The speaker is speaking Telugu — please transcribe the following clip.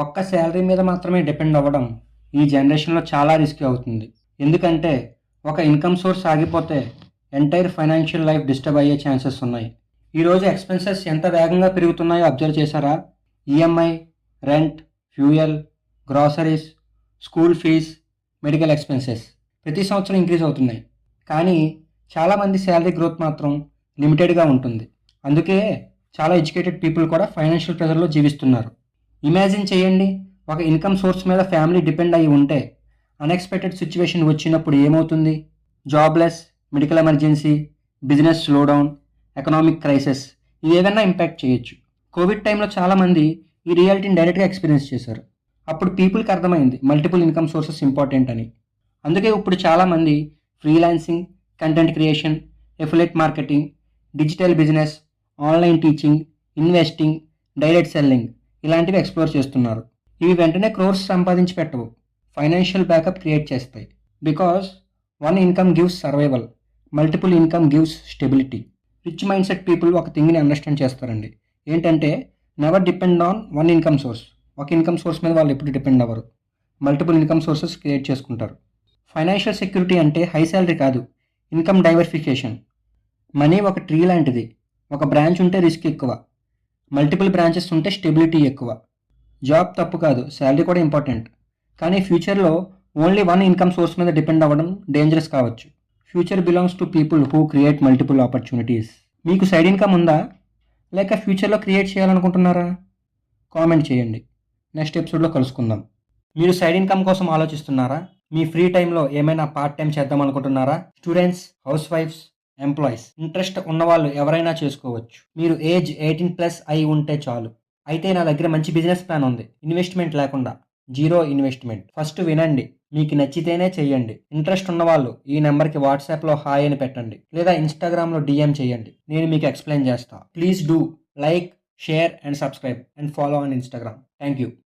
ఒక్క శాలరీ మీద మాత్రమే డిపెండ్ అవ్వడం ఈ జనరేషన్లో చాలా రిస్కీ అవుతుంది. ఎందుకంటే ఒక ఇన్కమ్ సోర్స్ ఆగిపోతే ఎంటైర్ ఫైనాన్షియల్ లైఫ్ డిస్టర్బ్ అయ్యే ఛాన్సెస్ ఉన్నాయి. ఈరోజు ఎక్స్పెన్సెస్ ఎంత వేగంగా పెరుగుతున్నాయో అబ్జర్వ్ చేశారా? EMI, rent, fuel, groceries, school fees, medical expenses ప్రతి సంవత్సరం ఇంక్రీజ్ అవుతున్నాయి. కానీ చాలామంది శాలరీ గ్రోత్ మాత్రం లిమిటెడ్గా ఉంటుంది. అందుకే చాలా ఎడ్యుకేటెడ్ పీపుల్ కూడా ఫైనాన్షియల్ ప్రెజర్లో జీవిస్తున్నారు. ఇమాజిన్ చేయండి, ఒక ఇన్కమ్ సోర్స్ మీద ఫ్యామిలీ డిపెండ్ అయ్యి ఉంటే అన్ఎక్స్పెక్టెడ్ సిచ్యువేషన్ వచ్చినప్పుడు ఏమవుతుంది? Jobless, medical emergency, business slowdown, economic crisis ఇవేవన్నా ఇంపాక్ట్ చేయొచ్చు. కోవిడ్ టైంలో చాలామంది ఈ రియాలిటీని డైరెక్ట్గా ఎక్స్పీరియన్స్ చేశారు. అప్పుడు పీపుల్కి అర్థమైంది మల్టిపుల్ ఇన్కమ్ సోర్సెస్ ఇంపార్టెంట్ అని. అందుకే ఇప్పుడు చాలామంది freelancing, content creation, affiliate marketing, digital business, online teaching, investing, direct selling ఇలాంటివి ఎక్స్ప్లోర్ చేస్తున్నారు. ఇవి వెంటనే క్రోర్స్ సంపాదించి పెట్టవు, ఫైనాన్షియల్ బ్యాకప్ క్రియేట్ చేస్తాయి. Because one income gives survival, multiple income gives stability. Rich mind set people ఒక థింగ్ని అండర్స్టాండ్ చేస్తారండి. ఏంటంటే never depend on one income source. ఒక ఇన్కమ్ సోర్స్ మీద వాళ్ళు ఎప్పుడు డిపెండ్ అవ్వరు, మల్టిపుల్ ఇన్కమ్ సోర్సెస్ క్రియేట్ చేసుకుంటారు. ఫైనాన్షియల్ సెక్యూరిటీ అంటే హై శాలరీ కాదు, ఇన్కమ్ డైవర్సిఫికేషన్. మనీ ఒక ట్రీ లాంటిది. ఒక బ్రాంచ్ ఉంటే రిస్క్ ఎక్కువ, మల్టిపుల్ బ్రాంచెస్ ఉంటే స్టెబిలిటీ ఎక్కువ. జాబ్ తప్పు కాదు, శాలరీ కూడా ఇంపార్టెంట్. కానీ ఫ్యూచర్లో ఓన్లీ వన్ ఇన్కమ్ సోర్స్ మీద డిపెండ్ అవ్వడం డేంజరస్ కావచ్చు. Future belongs to people who create multiple opportunities. మీకు సైడ్ ఇన్కమ్ ఉందా, లేక ఫ్యూచర్లో క్రియేట్ చేయాలనుకుంటున్నారా? కామెంట్ చేయండి. నెక్స్ట్ ఎపిసోడ్లో కలుసుకుందాం. మీరు సైడ్ ఇన్కమ్ కోసం ఆలోచిస్తున్నారా? మీ ఫ్రీ టైంలో ఏమైనా పార్ట్ టైం చేద్దాం అనుకుంటున్నారా? స్టూడెంట్స్, హౌస్ వైఫ్స్, ఎంప్లాయీస్, ఇంట్రెస్ట్ ఉన్నవాళ్ళు ఎవరైనా చేసుకోవచ్చు. మీరు ఏజ్ 18+ అయి ఉంటే చాలు. అయితే నా దగ్గర మంచి బిజినెస్ ప్లాన్ ఉంది, ఇన్వెస్ట్మెంట్ లేకుండా, జీరో ఇన్వెస్ట్మెంట్. ఫస్ట్ వినండి, మీకు నచ్చితేనే చెయ్యండి. ఇంట్రెస్ట్ ఉన్నవాళ్ళు ఈ నెంబర్కి వాట్సాప్లో హాయ్ అని పెట్టండి, లేదా ఇన్స్టాగ్రామ్లో డిఎం చేయండి. నేను మీకు ఎక్స్ప్లెయిన్ చేస్తా. Please do like, share and subscribe and follow on Instagram. Thank you.